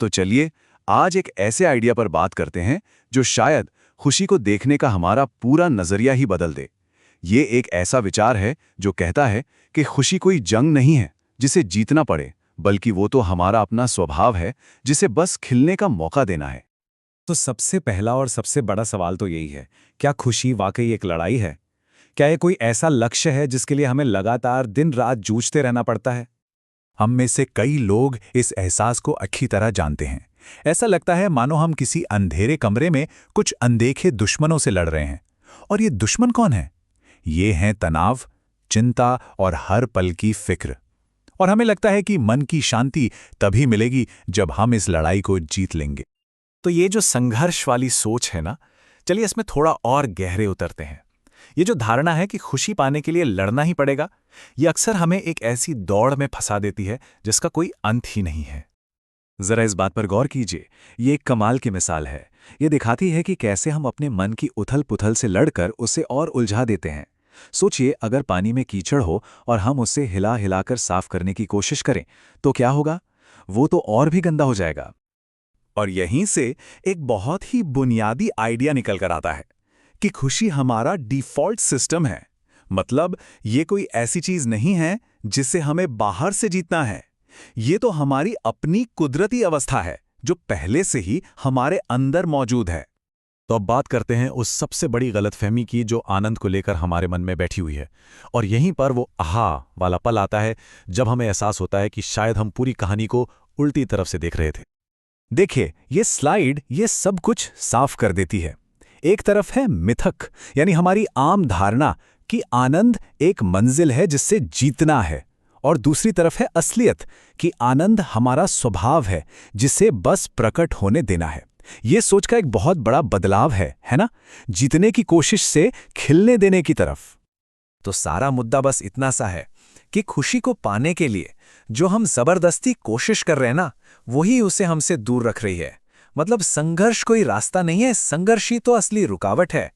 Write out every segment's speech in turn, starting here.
तो चलिए आज एक ऐसे आइडिया पर बात करते हैं जो शायद खुशी को देखने का हमारा पूरा नजरिया ही बदल दे। ये एक ऐसा विचार है जो कहता है कि खुशी कोई जंग नहीं है जिसे जीतना पड़े, बल्कि वो तो हमारा अपना स्वभाव है जिसे बस खिलने का मौका देना है। तो सबसे पहला और सबसे बड़ा सवाल तो यही है, क्या खुशी वाकई एक लड़ाई है? क्या ये कोई ऐसा लक्ष्य है जिसके लिए हमें लगातार दिन रात जूझते रहना पड़ता है? हम में से कई लोग इस एहसास को अच्छी तरह जानते हैं। ऐसा लगता है मानो हम किसी अंधेरे कमरे में कुछ अनदेखे दुश्मनों से लड़ रहे हैं। और ये दुश्मन कौन है? ये हैं तनाव, चिंता और हर पल की फिक्र। और हमें लगता है कि मन की शांति तभी मिलेगी जब हम इस लड़ाई को जीत लेंगे। तो ये जो संघर्ष वाली सोच है ना, चलिए इसमें थोड़ा और गहरे उतरते हैं। ये जो धारणा है कि खुशी पाने के लिए लड़ना ही पड़ेगा, ये अक्सर हमें एक ऐसी दौड़ में फंसा देती है जिसका कोई अंत ही नहीं है। जरा इस बात पर गौर कीजिए, ये एक कमाल की मिसाल है। ये दिखाती है कि कैसे हम अपने मन की उथल-पुथल से लड़कर उसे और उलझा देते हैं। सोचिए, अगर पानी में कीचड़ हो और हम उसे हिला हिलाकर साफ करने की कोशिश करें, तो क्या होगा? वो तो और भी गंदा हो जाएगा। और यहीं से एक बहुत ही बुनियादी आइडिया निकल कर आता है कि खुशी हमारा डिफ़ॉल्ट सिस्टम है। मतलब ये कोई ऐसी चीज़ नहीं है जिसे हमें बाहर से जीतना है। ये तो हमारी अपनी कुदरती अवस्था है जो पहले से ही हमारे अंदर मौजूद है। तो अब बात करते हैं उस सबसे बड़ी गलतफहमी की जो आनंद को लेकर हमारे मन में बैठी हुई है। और यहीं पर वो आहा वाला पल आता है जब हमें एहसास होता है कि शायद हम पूरी कहानी को उल्टी तरफ से देख रहे थे। देखिए, ये स्लाइड ये सब कुछ साफ कर देती है। एक तरफ है मिथक, यानी हमारी आम धारणा कि आनंद एक मंजिल है जिससे जीतना है, और दूसरी तरफ है असलियत कि आनंद हमारा स्वभाव है जिसे बस प्रकट होने देना है। ये सोच का एक बहुत बड़ा बदलाव है ना? जीतने की कोशिश से खिलने देने की तरफ। तो सारा मुद्दा बस इतना सा है कि खुशी को पाने के लिए जो हम जबरदस्ती कोशिश कर रहे हैं ना, वही उसे हमसे दूर रख रही है। मतलब संघर्ष कोई रास्ता नहीं है, संघर्ष ही तो असली रुकावट है।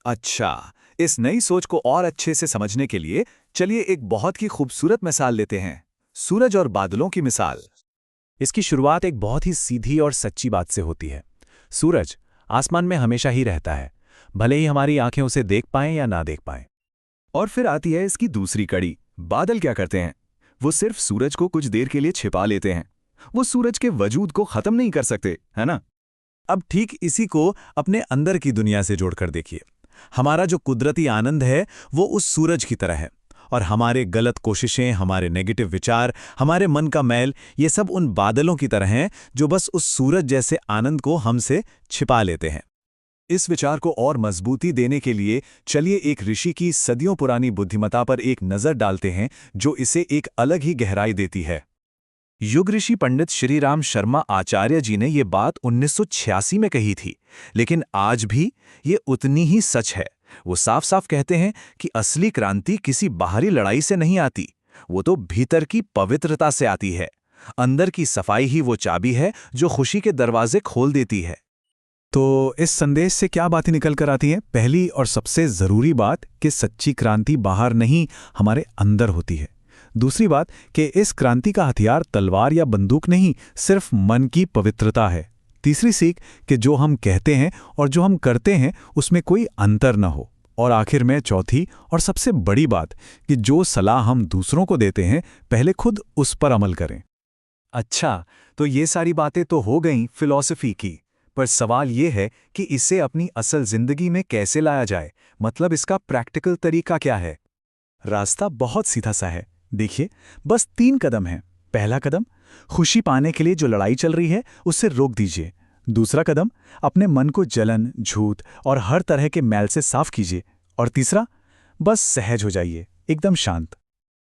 अच्छा, इस नई सोच को और अच्छे से समझने के लिए चलिए एक बहुत ही खूबसूरत मिसाल लेते हैं, सूरज और बादलों की मिसाल। इसकी शुरुआत एक बहुत ही सीधी और सच्ची बात से होती है। सूरज आसमान में हमेशा ही रहता है, भले ही हमारी आंखें उसे देख पाएं या ना देख पाएं। और फिर आती है इसकी दूसरी कड़ी। बादल क्या करते हैं? वो सिर्फ सूरज को कुछ देर के लिए छिपा लेते हैं। वो सूरज के वजूद को खत्म नहीं कर सकते, है ना? अब ठीक इसी को अपने अंदर की दुनिया से जोड़कर देखिए। हमारा जो कुदरती आनंद है वो उस सूरज की तरह है, और हमारे गलत कोशिशें, हमारे नेगेटिव विचार, हमारे मन का मैल, ये सब उन बादलों की तरह हैं जो बस उस सूरज जैसे आनंद को हमसे छिपा लेते हैं। इस विचार को और मजबूती देने के लिए चलिए एक ऋषि की सदियों पुरानी बुद्धिमत्ता पर एक नज़र डालते हैं जो इसे एक अलग ही गहराई देती है। युग ऋषि पंडित श्रीराम शर्मा आचार्य जी ने ये बात 1986 में कही थी, लेकिन आज भी ये उतनी ही सच है। वो साफ साफ कहते हैं कि असली क्रांति किसी बाहरी लड़ाई से नहीं आती, वो तो भीतर की पवित्रता से आती है। अंदर की सफाई ही वो चाबी है जो खुशी के दरवाजे खोल देती है। तो इस संदेश से क्या बातें निकल कर आती हैं? पहली और सबसे ज़रूरी बात कि सच्ची क्रांति बाहर नहीं, हमारे अंदर होती है। दूसरी बात कि इस क्रांति का हथियार तलवार या बंदूक नहीं, सिर्फ मन की पवित्रता है। तीसरी सीख कि जो हम कहते हैं और जो हम करते हैं उसमें कोई अंतर न हो। और आखिर में चौथी और सबसे बड़ी बात कि जो सलाह हम दूसरों को देते हैं, पहले खुद उस पर अमल करें। अच्छा, तो ये सारी बातें तो हो गईं फिलॉसफी की, पर सवाल ये है कि इसे अपनी असल जिंदगी में कैसे लाया जाए? मतलब इसका प्रैक्टिकल तरीका क्या है? रास्ता बहुत सीधा सा है। देखिए, बस 3 कदम हैं। पहला कदम, खुशी पाने के लिए जो लड़ाई चल रही है उसे रोक दीजिए। दूसरा कदम, अपने मन को जलन, झूठ और हर तरह के मैल से साफ कीजिए। और तीसरा, बस सहज हो जाइए, एकदम शांत।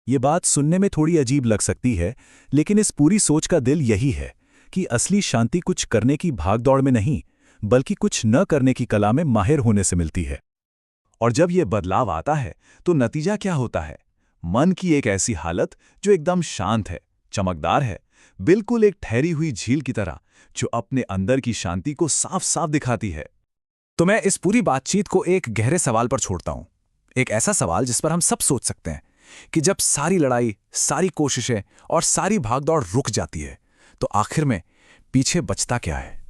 ये बात सुनने में थोड़ी अजीब लग सकती है, लेकिन इस पूरी सोच का दिल यही है कि असली शांति कुछ करने की भागदौड़ में नहीं, बल्कि कुछ न करने की कला में माहिर होने से मिलती है। और जब ये बदलाव आता है तो नतीजा क्या होता है? मन की एक ऐसी हालत जो एकदम शांत है, चमकदार है, बिल्कुल एक ठहरी हुई झील की तरह, जो अपने अंदर की शांति को साफ साफ दिखाती है। तो मैं इस पूरी बातचीत को एक गहरे सवाल पर छोड़ता हूं। एक ऐसा सवाल जिस पर हम सब सोच सकते हैं कि जब सारी लड़ाई, सारी कोशिशें और सारी भागदौड़ रुक जाती है, तो आखिर में पीछे बचता क्या है?